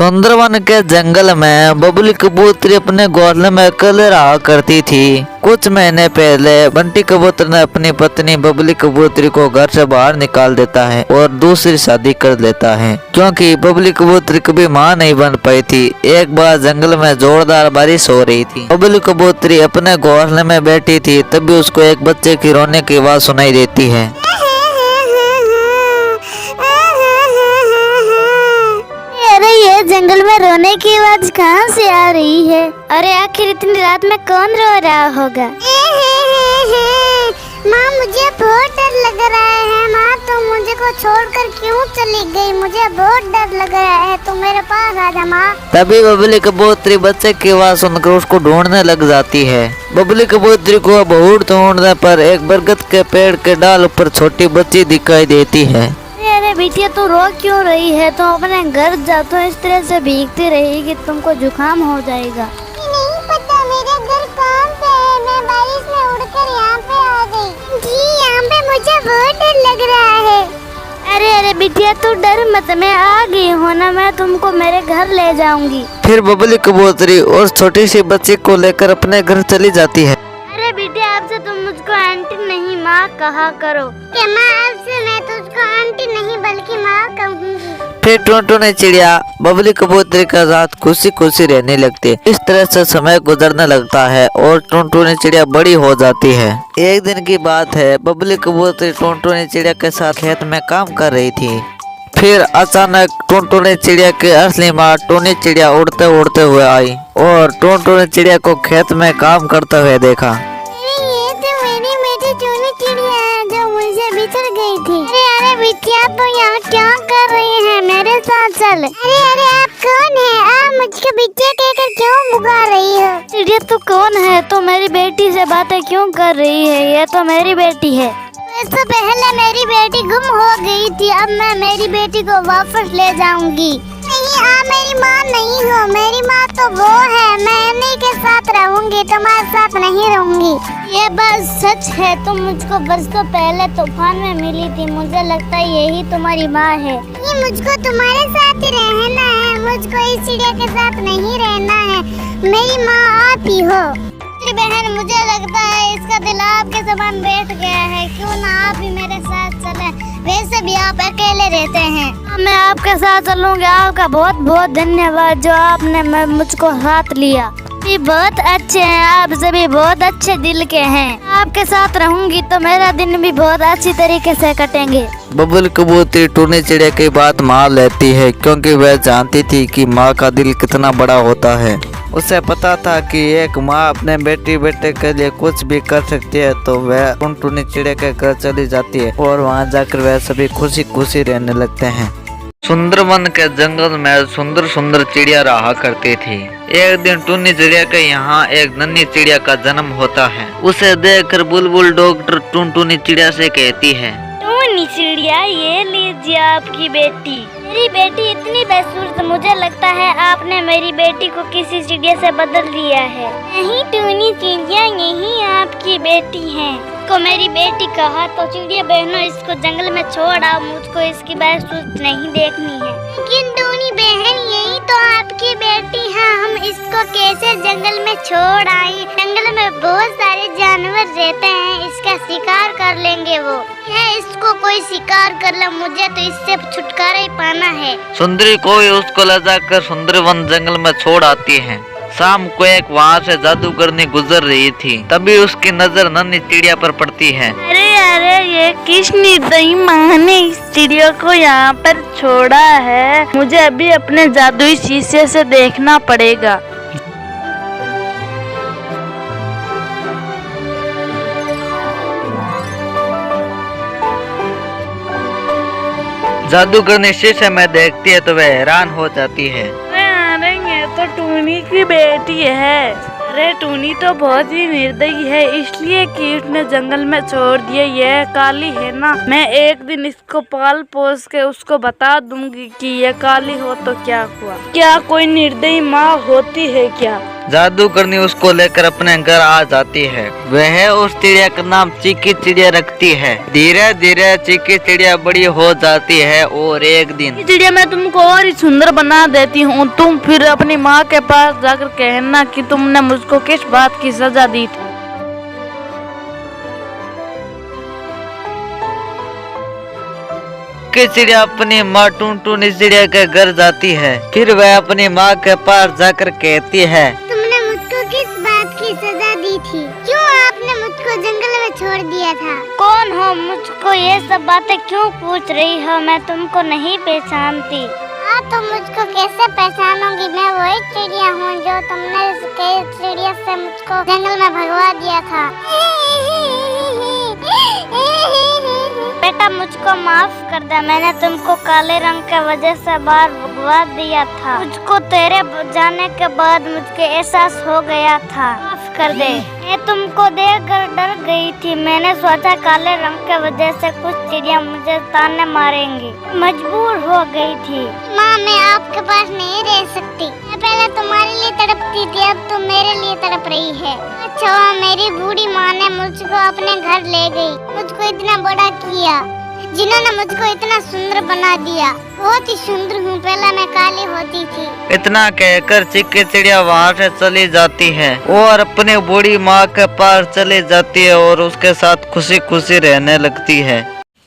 सुंदरवन के जंगल में बबली कबूतरी अपने घोंसले में अकेले रहा करती थी। कुछ महीने पहले बंटी कबूतर ने अपनी पत्नी बबली कबूतरी को घर से बाहर निकाल देता है और दूसरी शादी कर लेता है, क्योंकि बबली कबूतरी कभी मां नहीं बन पाई थी। एक बार जंगल में जोरदार बारिश हो रही थी। बबली कबूतरी अपने घोंसले में बैठी थी, तभी उसको एक बच्चे की रोने की आवाज सुनाई देती है। ये जंगल में रोने की आवाज कहाँ से आ रही है? अरे आखिर इतनी रात में कौन रो रहा होगा? माँ मुझे बहुत डर लग रहा है। माँ तुम मुझे को छोड़कर क्यों चली गई? मुझे बहुत डर लग रहा है, तुम मेरे पास आ जा माँ। तभी बबली कबूतरी बच्चे की आवाज सुनकर उसको ढूंढने लग जाती है। बबली कबूतरी को बहुत ढूंढने पर एक बरगद के पेड़ के डाल पर छोटी बच्ची दिखाई देती है। अरे बिटिया तू रो क्यों रही है? तो अपने घर जा, तो इस तरह से भीगती रहेगी तुमको जुकाम हो जाएगा। नहीं पता मेरा घर कहाँ पे है, मैं बारिश में उड़कर यहाँ पे आ गई। जी यहाँ पे मुझे बहुत डर लग रहा है। अरे बिटिया तू डर मत, मैं आ गई हूँ ना, मैं तुमको मेरे घर ले जाऊंगी। फिर बबली कबूतरी और छोटी सी बच्ची को लेकर अपने घर चली जाती है। अरे बेटे आपसे तुम मुझको आंटी नहीं माँ कहा करो। क्या माँ आपसे मैं तुझको आंटी नहीं बल्कि माँ कहूँगी। फिर टुनटुनी चिड़िया बबली कबूतरी के साथ खुशी खुशी रहने लगती है। इस तरह से समय गुजरने लगता है और टुनटुनी चिड़िया बड़ी हो जाती है। एक दिन की बात है, बबली कबूतरी टुनटुनी चिड़िया के साथ खेत में काम कर रही थी। फिर अचानक टुनटुनी चिड़िया की असली माँ टूनी चिड़िया उड़ते उड़ते हुए आई और टुनटुनी चिड़िया को खेत में काम करते हुए देखा। ये तो मेरी बेटी टूनी चिड़िया है जो मुझसे बिछड़ गई थी। अरे बिटिया तो यहाँ क्या कर रही है? मेरे साथ चल। अरे आप कौन है? आप मुझको बिटिया कहकर क्यों पुकार रही हो? चिड़िया तू कौन है? तो मेरी बेटी से बातें क्यों कर रही है? ये तो मेरी बेटी है। इससे पहले मेरी बेटी गुम हो गई थी, अब मैं मेरी बेटी को वापस ले जाऊंगी। नहीं आप मेरी माँ नहीं हो, मेरी माँ तो वो है। मैं इन्हीं के साथ रहूंगी, तुम्हारे साथ नहीं रहूंगी। ये बात सच है, तुम मुझको बरसों पहले तूफान में मिली थी, मुझे लगता है यही तुम्हारी माँ है। ये मुझको तुम्हारे साथ ही रहना है, मुझको इस चिड़िया के साथ नहीं रहना है। मेरी माँ आप ही हो। बहन मुझे लगता है इसका दिल आपके समान बैठ गया है, क्यों ना आप भी मेरे साथ चले? वैसे भी आप अकेले रहते हैं। मैं आपके साथ चलूंगी। आपका बहुत बहुत धन्यवाद जो आपने मुझको साथ लिया। भी बहुत अच्छे हैं आप, सभी बहुत अच्छे दिल के हैं। आपके साथ रहूंगी तो मेरा दिन भी बहुत अच्छी तरीके से कटेंगे। बबली कबूतरी टूनी चिड़िया की बात मान लेती है, क्योंकि वह जानती थी कि माँ का दिल कितना बड़ा होता है। उसे पता था कि एक माँ अपने बेटी बेटे के लिए कुछ भी कर सकती है, तो वह टुनटुनी चिड़िया के घर चली जाती है और वहाँ जाकर वह सभी खुशी खुशी रहने लगते हैं। सुंदरवन के जंगल में सुंदर सुंदर चिड़िया रहा करती थी। एक दिन टूनी चिड़िया के यहाँ एक नन्ही चिड़िया का जन्म होता है। उसे देखकर बुलबुल डॉक्टर टुनटुनी चिड़िया से कहती है, टूनी चिड़िया ये लीजिए आपकी बेटी। मेरी बेटी इतनी बदसूरत, मुझे लगता है आपने मेरी बेटी को किसी चिड़िया से बदल दिया है। नहीं टूनी चिड़िया यही आपकी बेटी है। को मेरी बेटी कहा तो चिड़िया बहनों इसको जंगल में छोड़ आओ, मुझको इसकी बदसूरत नहीं देखनी है। लेकिन टूनी बहन यही तो आपकी बेटी है, हम इसको कैसे जंगल में छोड़ आए? जंगल में बहुत सारे जानवर रहते हैं, इसका शिकार कर लेंगे वो। है इसको कोई शिकार कर ले, मुझे तो इससे छुटकारा ही पाना है। सुंदरी कोई उसको ले जाकर सुंदरवन जंगल में छोड़ आती है। शाम को एक वहाँ से जादूगरनी गुजर रही थी, तभी उसकी नजर नन्ही चिड़िया पर पड़ती है। अरे ये किस निर्दयी माँ ने इस चिड़िया को यहाँ पर छोड़ा है? मुझे अभी अपने जादुई शीशे से देखना पड़ेगा। जादूगरनी शीशे में देखती है तो वह हैरान हो जाती है। अरे ये तो टूनी की बेटी है। अरे टूनी तो बहुत ही निर्दयी है, इसलिए कि उसने जंगल में छोड़ दिया। यह काली है ना, मैं एक दिन इसको पाल पोस के उसको बता दूंगी कि यह काली हो तो क्या हुआ। क्या कोई निर्दयी माँ होती है क्या? जादूगरनी उसको लेकर अपने घर आ जाती है। वह उस चिड़िया का नाम चीकी चिड़िया रखती है। धीरे धीरे चीकी चिड़िया बड़ी हो जाती है और एक दिन चिड़िया मैं तुमको और ही सुंदर बना देती हूँ। तुम फिर अपनी माँ के पास जाकर कहना कि तुमने मुझको किस बात की सजा दी थी। कि चिड़िया अपनी माँ टुनटुनी चिड़िया के घर जाती है। फिर वह अपनी माँ के पास जाकर कहती है, तुमने मुझको किस बात की सजा दी थी? क्यों आपने मुझको जंगल में छोड़ दिया था? कौन हो? मुझको ये सब बातें क्यों पूछ रही हो? मैं तुमको नहीं पहचानती। हाँ, तुम मुझको कैसे पहचानोगी? मैं वही चिड़िया हूँ जो तुमने चिड़िया से मुझको जंगल में भगवा दिया था। बेटा मुझको माफ कर दे, मैंने तुमको काले रंग के वजह से बाहर भगवा दिया था। मुझको तेरे जाने के बाद मुझको एहसास हो गया था, माफ कर दे। मैं तुमको देखकर डर गई थी। मैंने सोचा काले रंग के वजह से कुछ चिड़िया मुझे ताने मारेंगी, मजबूर हो गई थी। माँ मैं आपके पास नहीं रह सकती। मैं पहले तुम्हारे लिए तड़पती थी, अब तुम मेरे लिए तड़प रही है। अच्छा मेरी बूढ़ी माँ ने मुझको अपने घर ले गई, मुझको इतना बड़ा किया, जिन्होंने मुझको इतना सुंदर बना दिया। बहुत ही सुंदर हूँ, पहले मैं काली होती थी। इतना कहकर चीकी चिड़िया वहाँ से चली जाती है और अपनी बूढ़ी माँ के पास चली जाती है और उसके साथ खुशी खुशी रहने लगती है।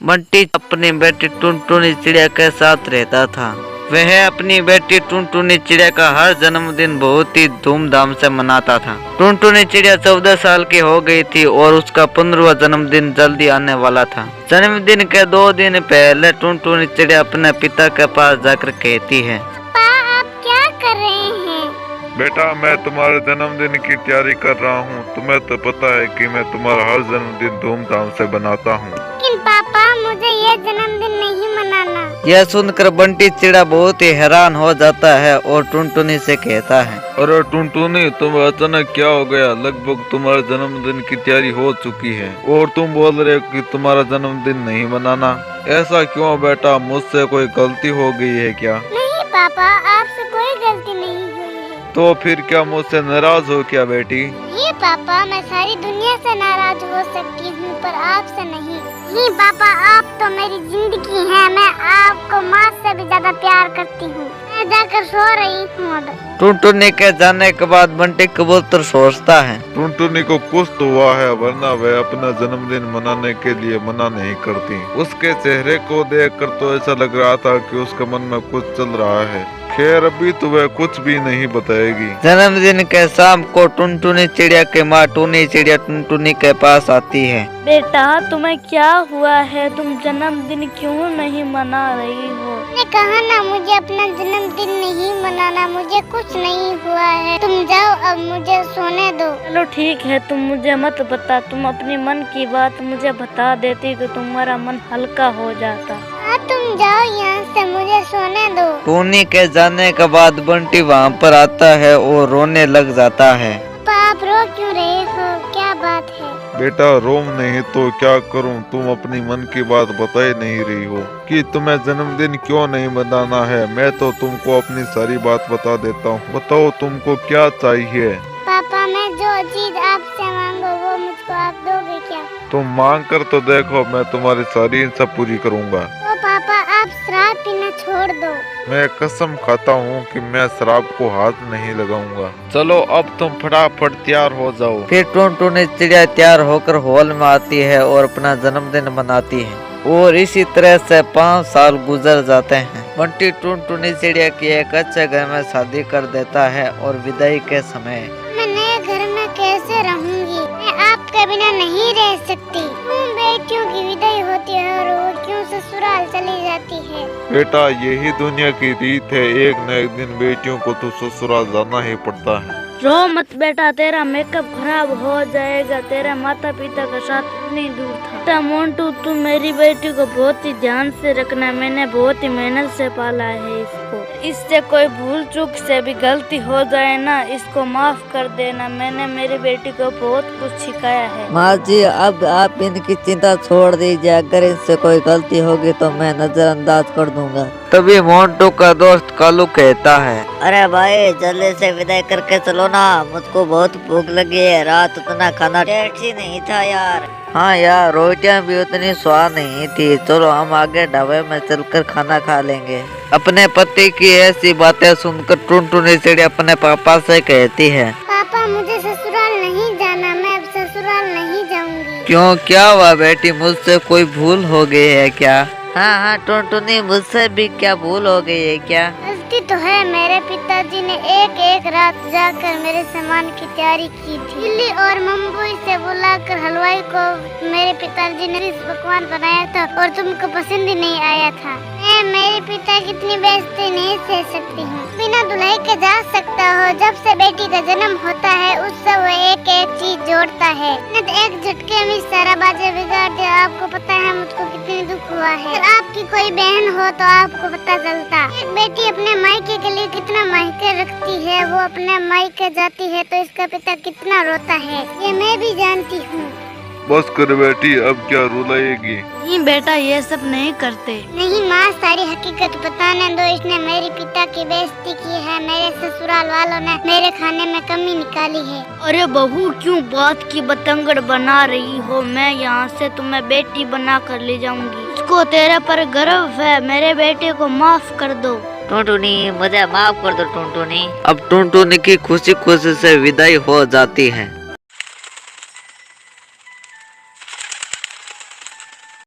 बंटी अपनी बेटी टुनटुनी चिड़िया के साथ रहता था। वह अपनी बेटी टुनटुनी चिड़िया का हर जन्मदिन बहुत ही धूमधाम से मनाता था। टुनटुनी चिड़िया 14 साल की हो गई थी और उसका 15वां जन्मदिन जल्दी आने वाला था। जन्मदिन के 2 दिन पहले टुनटुनी चिड़िया अपने पिता के पास जाकर कहती है, पापा आप क्या कर रहे हैं? बेटा मैं तुम्हारे जन्मदिन की तैयारी कर रहा हूँ। तुम्हें तो पता है कि मैं तुम्हारा हर जन्मदिन धूमधाम से बनाता हूँ। लेकिन पापा मुझे ये जन्मदिन नहीं मनाना। यह सुनकर बंटी चिड़ा बहुत ही हैरान हो जाता है और टुनटुनी से कहता है, अरे टुनटुनी तुम्हें अचानक क्या हो गया? लगभग तुम्हारे जन्मदिन की तैयारी हो चुकी है और तुम बोल रहे हो कि तुम्हारा जन्मदिन नहीं मनाना। ऐसा क्यों बेटा? मुझसे कोई गलती हो गई है क्या? नहीं पापा आपसे कोई गलती नहीं हुई है। तो फिर क्या मुझसे नाराज हो क्या बेटी? ये पापा मैं सारी दुनिया से नाराज हो सकती हूँ पर आपसे नहीं। नहीं पापा आप तो मेरी जिंदगी है, मैं आपको माँ से भी ज्यादा प्यार करती हूँ। मैं जाकर सो रही हूँ अब। टुनटुनी के जाने के बाद बंटी कबूतर सोचता है, टुनटुनी को कुछ तो हुआ है, वरना वह अपना जन्मदिन मनाने के लिए मना नहीं करती। उसके चेहरे को देखकर तो ऐसा लग रहा था कि उसके मन में कुछ चल रहा है। खैर अभी तो वह कुछ भी नहीं बताएगी। जन्मदिन के शाम को टुनटुनी चिड़िया की माँ टुनी चिड़िया टुनटुनी के पास आती है। बेटा तुम्हें क्या हुआ है? तुम जन्मदिन क्यों नहीं मना रही हो? मैंने कहा ना मुझे अपना जन्मदिन नहीं मनाना, मुझे कुछ नहीं हुआ है। तुम जाओ अब मुझे सोने दो। चलो ठीक है, तुम मुझे मत बता। तुम अपनी मन की बात मुझे बता देती तो तुम्हारा मन हल्का हो जाता। हाँ तुम जाओ यहाँ से, मुझे सोने दो। टूनी के जाने के बाद बंटी वहाँ पर आता है और रोने लग जाता है। आप रो क्यों रहे हो? क्या बात है? बेटा रोम नहीं तो क्या करूं? तुम अपनी मन की बात बता ही नहीं रही हो कि तुम्हें जन्मदिन क्यों नहीं मनाना है। मैं तो तुमको अपनी सारी बात बता देता हूँ। बताओ तुमको क्या चाहिए? पापा मैं जो चीज आपसे मांगो वो मुझको आप दोगे क्या? तुम मांग कर तो देखो, मैं तुम्हारी सारी इच्छा पूरी करूँगा। तो पापा आप शराब पीना छोड़ दो। मैं कसम खाता हूँ कि मैं शराब को हाथ नहीं लगाऊंगा। चलो अब तुम फटाफट तैयार हो जाओ। फिर टुनटुनी चिड़िया तैयार होकर हॉल में आती है और अपना जन्मदिन मनाती है और इसी तरह से 5 साल गुजर जाते हैं। बंटी टुनटुनी चिड़िया की एक अच्छे घर में शादी कर देता है और विदाई के समय मैं नए घर में कैसे रहूंगी? मैं आपके बिना नहीं रह सकती। क्यों बेटियों की विदाई होती है और वो क्यों ससुराल चली जाती है? बेटा यही दुनिया की रीत है, एक न एक दिन बेटियों को तो ससुराल जाना ही पड़ता है। रो मत बेटा, तेरा मेकअप खराब हो जाएगा। तेरा माता पिता का साथ इतनी दूर था। बेटा मोंटू तुम मेरी बेटी को बहुत ही ध्यान से रखना। मैंने बहुत ही मेहनत से पाला है इसको। इससे कोई भूल चूक से भी गलती हो जाए ना, इसको माफ कर देना। मैंने मेरी बेटी को बहुत कुछ सिखाया है। माँ जी, अब आप इनकी चिंता छोड़ दीजिए। अगर इनसे कोई गलती होगी तो मैं नजरअंदाज कर दूंगा। तभी मोन्टू का दोस्त कालू कहता है, अरे भाई, जल्दी से विदाई करके चलो ना, मुझको बहुत भूख लगी है। रात उतना खाना टेस्टी नहीं था यार। हाँ यार, रोटियां भी उतनी स्वाद नहीं थी। चलो हम आगे ढाबे में चलकर खाना खा लेंगे। अपने पति की ऐसी बातें सुनकर टुनटुनी चिड़िया अपने पापा से कहती है, पापा मुझे ससुराल नहीं जाना, मैं अब ससुराल नहीं जाऊंगी। क्यों, क्या हुआ बेटी, मुझसे कोई भूल हो गई है क्या? हाँ टुनटुनी, मुझसे भी क्या भूल हो गई है क्या? गलती तो है, मेरे पिताजी ने एक एक रात जाकर मेरे सामान की तैयारी की थी। दिल्ली और मुंबई से बुलाकर हलवाई को मेरे पिताजी ने पकवान बनाया था और तुमको पसंद ही नहीं आया था। मैं मेरे पिता की इतनी बेइज्जती नहीं सह सकती हूँ। बिना दुल्हन के जा सकता हो, जब से बेटी का जन्म होता है उससे वो एक एक चीज जोड़ता है। एक झटके में सारा बाजा बिगाड़ दिया। आपको पता है मुझको कितनी दुख हुआ है। अगर आपकी कोई बहन हो तो आपको पता चलता। एक बेटी अपने मायके के लिए कितना मायके रखती है, वो अपने मायके जाती है तो इसका पिता कितना रोता है, ये मैं भी जानती हूँ। बस कर बेटी, अब क्या रुलाएगी? नहीं बेटा, ये सब नहीं करते। नहीं माँ, सारी हकीकत बताने दो। इसने मेरे पिता की बेइज्जती की है। मेरे ससुराल वालों ने मेरे खाने में कमी निकाली है। अरे बहू, क्यों बात की बतंगड़ बना रही हो? मैं यहाँ से तुम्हें बेटी बना कर ले जाऊंगी। उसको तेरे पर गर्व है। मेरे बेटे को माफ कर दो। टुनटुनी, मुझे माफ कर दो टुनटुनी। अब टुनटुनी की खुशी खुशी से विदाई हो जाती है।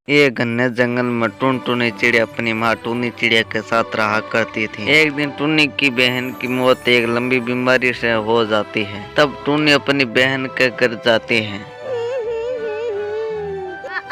ये घने जंगल में टुनटुनी चिड़िया अपनी माँ टूनी चिड़िया के साथ रहा करती थी। एक दिन टूनी की बहन की मौत एक लंबी बीमारी से हो जाती है। तब टूनी अपनी बहन के घर जाती है।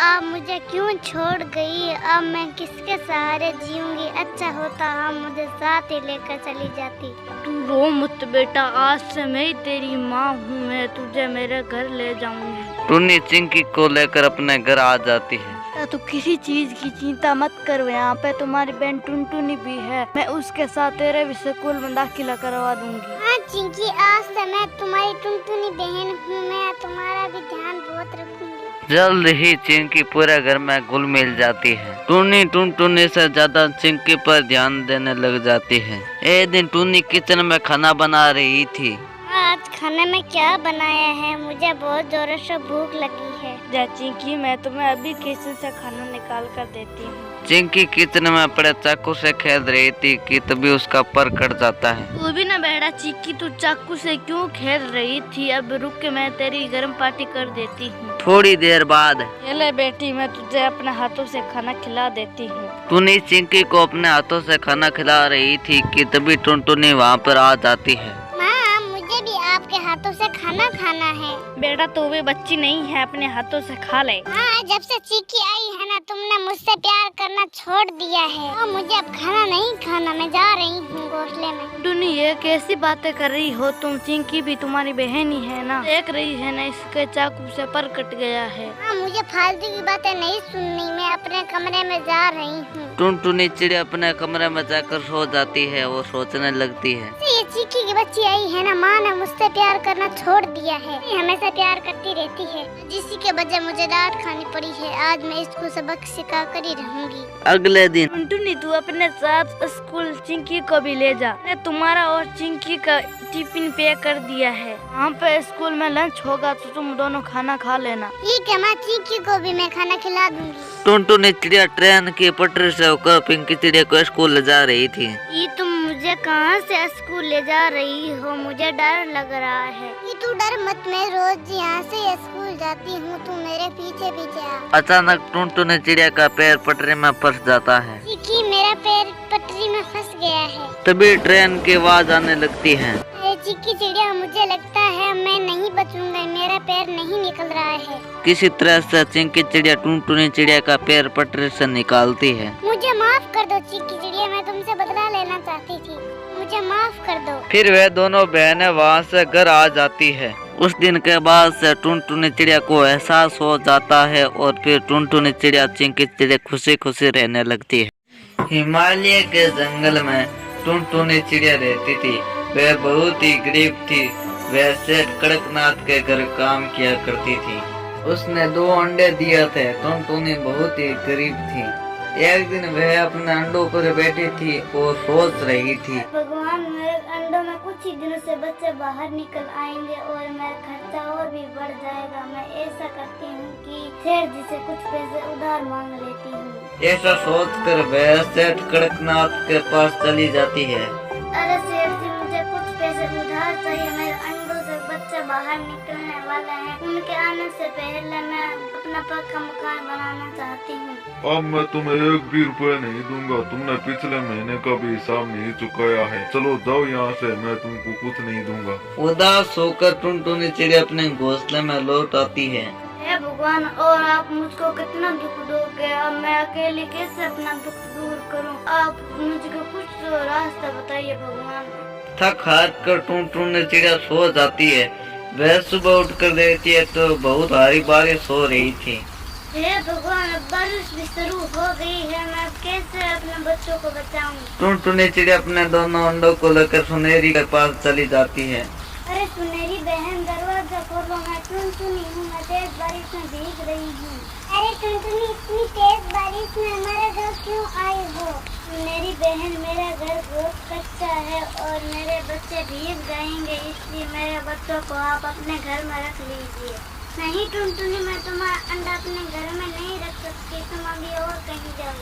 आप मुझे क्यों छोड़ गई? अब मैं किसके सहारे जीऊंगी? अच्छा होता आप मुझे साथ ही लेकर चली जाती। तू रो मत बेटा, आज से मैं तेरी माँ हूँ। मैं तुझे मेरे घर ले जाऊंगी। टूनी चिंकी को लेकर अपने घर आ जाती है। तू किसी चीज की चिंता मत करो। यहाँ पे तुम्हारी बहन टुनटुनी भी है। मैं उसके साथ तेरे भी स्कूल में दाखिला करवा दूंगी। हाँ चिंकी, आज से मैं तुम्हारी टुनटुनी बहन हूँ। मैं तुम्हारा भी ध्यान बहुत रखूंगी। जल्द ही चिंकी पूरे घर में घुल मिल जाती है। टूनी टुनटुनी से ज्यादा चिंकी पर ध्यान देने लग जाती है। एक दिन टूनी किचन में खाना बना रही थी। आज खाने में क्या बनाया है? मुझे बहुत जोरों से भूख लगी है। जा चिंकी, मैं तुम्हें अभी किचन से खाना निकाल कर देती हूँ। चिंकी किचन में पड़े चाकू से खेल रही थी कि तभी उसका पर कट जाता है। तू भी ना बेटा चिंकी, तू चाकू से क्यों खेल रही थी? अब रुक के मैं तेरी गर्म पार्टी कर देती हूँ। थोड़ी देर बाद, ये ले बेटी, मैं तुझे अपने हाथों से खाना खिला देती हूँ। टूनी चिंकी को अपने हाथों से खाना खिला रही थी कि तभी टुनटुनी वहाँ पर आ जाती है। माँ, मुझे भी आपके हाथों से खाना खाना है। बेटा तू भी बच्ची नहीं है, अपने हाथों से खा ले। हाँ, जब से चिंकी आई है ना, तुमने मुझसे प्यार करना छोड़ दिया है। और मुझे अब खाना नहीं खाना, मैं जा रही हूँ घोंसले में। टुनी, ये कैसी बातें कर रही हो तुम? चिंकी भी तुम्हारी बहन ही है ना। देख रही है ना, इसके चाकू से पर कट गया है। हाँ, मुझे फालतू की बातें नहीं सुननी। मैं अपने कमरे में जा रही हूँ। टुनटुनी चिड़िया अपने कमरे में जाकर सो जाती है और सोचने लगती है, ये चिंकी की बच्ची आई है ना, माँ ने मुझसे प्यार करना छोड़ दिया है। ये हमेशा प्यार करती रहती है, जिसी के वजह मुझे डांट खानी पड़ी है। आज मैं इसको सबक सिखा कर ही रहूंगी। अगले दिन टुनटुनी, तू अपने साथ स्कूल चिंकी को भी ले जा। मैंने तुम्हारा और चिंकी का टिफिन पे कर दिया है। वहाँ पे स्कूल में लंच होगा तो तुम दोनों खाना खा लेना। ठीक है माँ, चिंकी को भी मैं खाना खिला दूंगी। टुनटुनी चिड़िया ट्रेन की पटरी से होकर पिंकी चिड़िया को स्कूल ले जा रही थी। ये तुम मुझे कहाँ से स्कूल ले जा रही हो? मुझे डर लग रहा है। ये तू डर मत, मैं रोज यहाँ से स्कूल जाती हूँ। तू मेरे पीछे पीछे आ। अचानक टुनटुनी चिड़िया का पैर पटरी में फंस जाता है। चिंकी, मेरा पैर पटरी में फंस गया है। तभी ट्रेन की आवाज आने लगती है। चिंकी चिड़िया, मुझे लगता है मैं नहीं बचूंगा। मेरा पैर नहीं निकल रहा है। किसी तरह से चिंकी चिड़िया टुनटुनी चिड़िया का पैर पटरी से निकालती है। मुझे माफ कर दो चिंकी चिड़िया, मैं तुमसे बदला लेना चाहती थी। मुझे माफ कर दो। फिर वे दोनों बहनें वहाँ से घर आ जाती है। उस दिन के बाद से टुनटुनी चिड़िया को एहसास हो जाता है और फिर टुनटुनी चिड़िया चिंकी चिड़िया खुशी खुशी रहने लगती है। हिमालय के जंगल में टुनटुनी चिड़िया रहती थी। वह बहुत ही गरीब थी। वह सेठ कड़कनाथ के घर काम किया करती थी। उसने 2 अंडे दिए थे। टुनटुनी बहुत ही गरीब थी। एक दिन वह अपने अंडों पर बैठी थी और सोच रही थी, भगवान, मेरे अंडों में कुछ ही दिनों से बच्चे बाहर निकल आएंगे और मेरा खर्चा और भी बढ़ जाएगा। मैं ऐसा करती हूँ कि सेठ जी से कुछ पैसे उधार मांग लेती हूँ। ऐसा सोचकर वह सेठ कड़कनाथ के पास चली जाती है। अरे सेठ जी, मुझे कुछ पैसे उधार चाहिए। मेरे अंडों से बच्चे बाहर निकलने वाले हैं। उनके आने से पहले मैं अपना पक्का मकान बनाना चाहती हूँ। अब मैं तुम्हें 1 भी रुपए नहीं दूंगा। तुमने पिछले महीने का भी हिसाब नहीं चुकाया है। चलो जाओ यहाँ से, मैं तुमको कुछ नहीं दूंगा। उदास होकर टुनटुनी चिड़िया अपने घोंसले में लौट आती है। हे भगवान, और आप मुझको कितना दुख दोगे? अब मैं अकेले कैसे अपना दुख दूर करूं? आप मुझको कुछ तो रास्ता बताइए भगवान। थक हार कर टुनटुनी चिड़िया सो जाती है। वह सुबह उठकर देखती है तो बहुत भारी बारिश हो रही थी। हे भगवान, अब बारिश भी शुरू हो गई है। मैं अब कैसे अपने बच्चों को बचाऊं? टुनटुनी चिड़िया अपने दोनों अंडों को लेकर सुनहरी के पास चली जाती है। अरे सुनहरी बहन, दरवाजा खोलो। मैं टुनटुनी हूँ। मैं तेज बारिश में भीग रही हूँ। अरे टुनटुनी, इतनी तेज बारिश में हमारे घर क्यों आई हो? सुनहरी बहन, मेरा घर बहुत कच्चा है और मेरे बच्चे भीग जाएंगे, इसलिए मेरे बच्चों को आप अपने घर में रख लीजिए। नहीं टुनटुनी, मैं तुम्हारा अंडा अपने घर में नहीं रख सकती। तुम अभी और कहीं जाओ।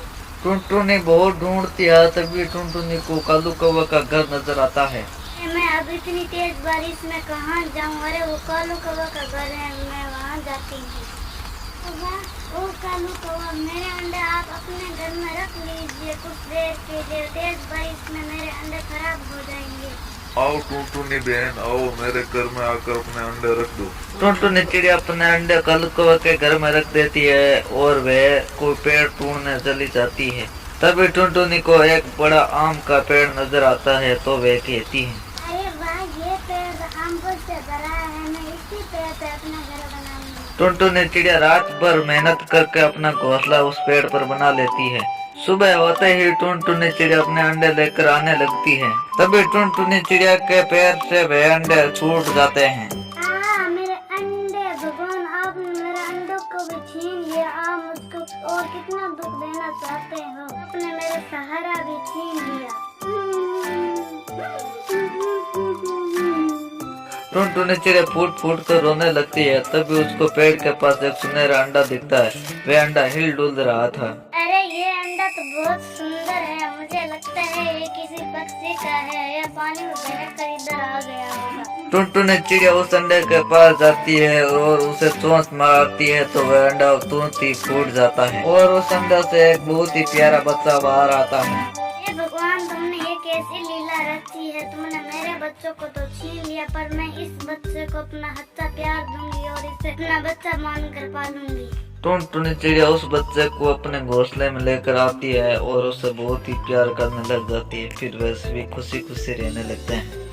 टुनटुनी बहुत ढूंढती है, तभी टुनटुनी को कालू कौवा का घर नजर आता है। मैं अब इतनी तेज बारिश में कहाँ जाऊँ? अरे वो कालू कौवा का घर है, मैं वहाँ जाती हूँ। ओ कालू कौवा, मेरे अंडे आप अपने घर में रख लीजिए कुछ देर के लिए। तेज बारिश में मेरे अंडे खराब हो जाएंगे। आओ टुनटुनी बहन, आओ मेरे घर में आकर अपने अंडे रख दो। टुनटुनी चिड़िया अपने अंडे कालू कौवा के घर में रख देती है और वह कोई पेड़ ढूंढने चली जाती है। तभी टुनटुनी को एक बड़ा आम का पेड़ नजर आता है तो वह कहती है, अरे वाह, ये पेड़ आमों से भरा है। मैं इसी पेड़ पे अपना घर बनाऊंगी। टुनटुनी चिड़िया रात भर मेहनत करके अपना घोंसला उस पेड़ पर बना लेती है। सुबह होते ही टुनटुनी चिड़िया अपने अंडे लेकर आने लगती है। तभी टुनटुनी चिड़िया के पैर से वह अंडे छूट जाते हैं। मेरे अंडे, भगवान, आपने मेरे अंडों को भी छीन लिया। आप मुझको और कितना दुख देना चाहते हो? आपने मेरा सहारा भी छीन लिया। टुनटुनी चिड़िया फूट फूट कर रोने लगती है। तभी उसको पेड़ के पास एक सुनहरा अंडा दिखता है। वह अंडा हिल डुल रहा था। अरे ये अंडा तो बहुत सुंदर है। मुझे लगता है ये किसी पक्षी का है। यह पानी में बहकर इधर आ गया होगा। टुनटुनी चिड़िया उस अंडे के पास जाती है और उसे चोंच मारती है तो वह अंडा तुरंत ही फूट जाता है और उस अंडा से एक बहुत ही प्यारा बच्चा बाहर आता है। हे भगवान, तुमने ये कैसी लीला रची है? तुमने मेरे बच्चों को तो छीन लिया, पर मैं इस बच्चे को अपना सच्चा प्यार दूंगी और इसे अपना बच्चा मानकर पालूंगी। टुनटुनी चिड़िया उस बच्चे को अपने घोंसले में लेकर आती है और उसे बहुत ही प्यार करने लग जाती है। फिर वह सभी खुशी खुशी रहने लगते हैं।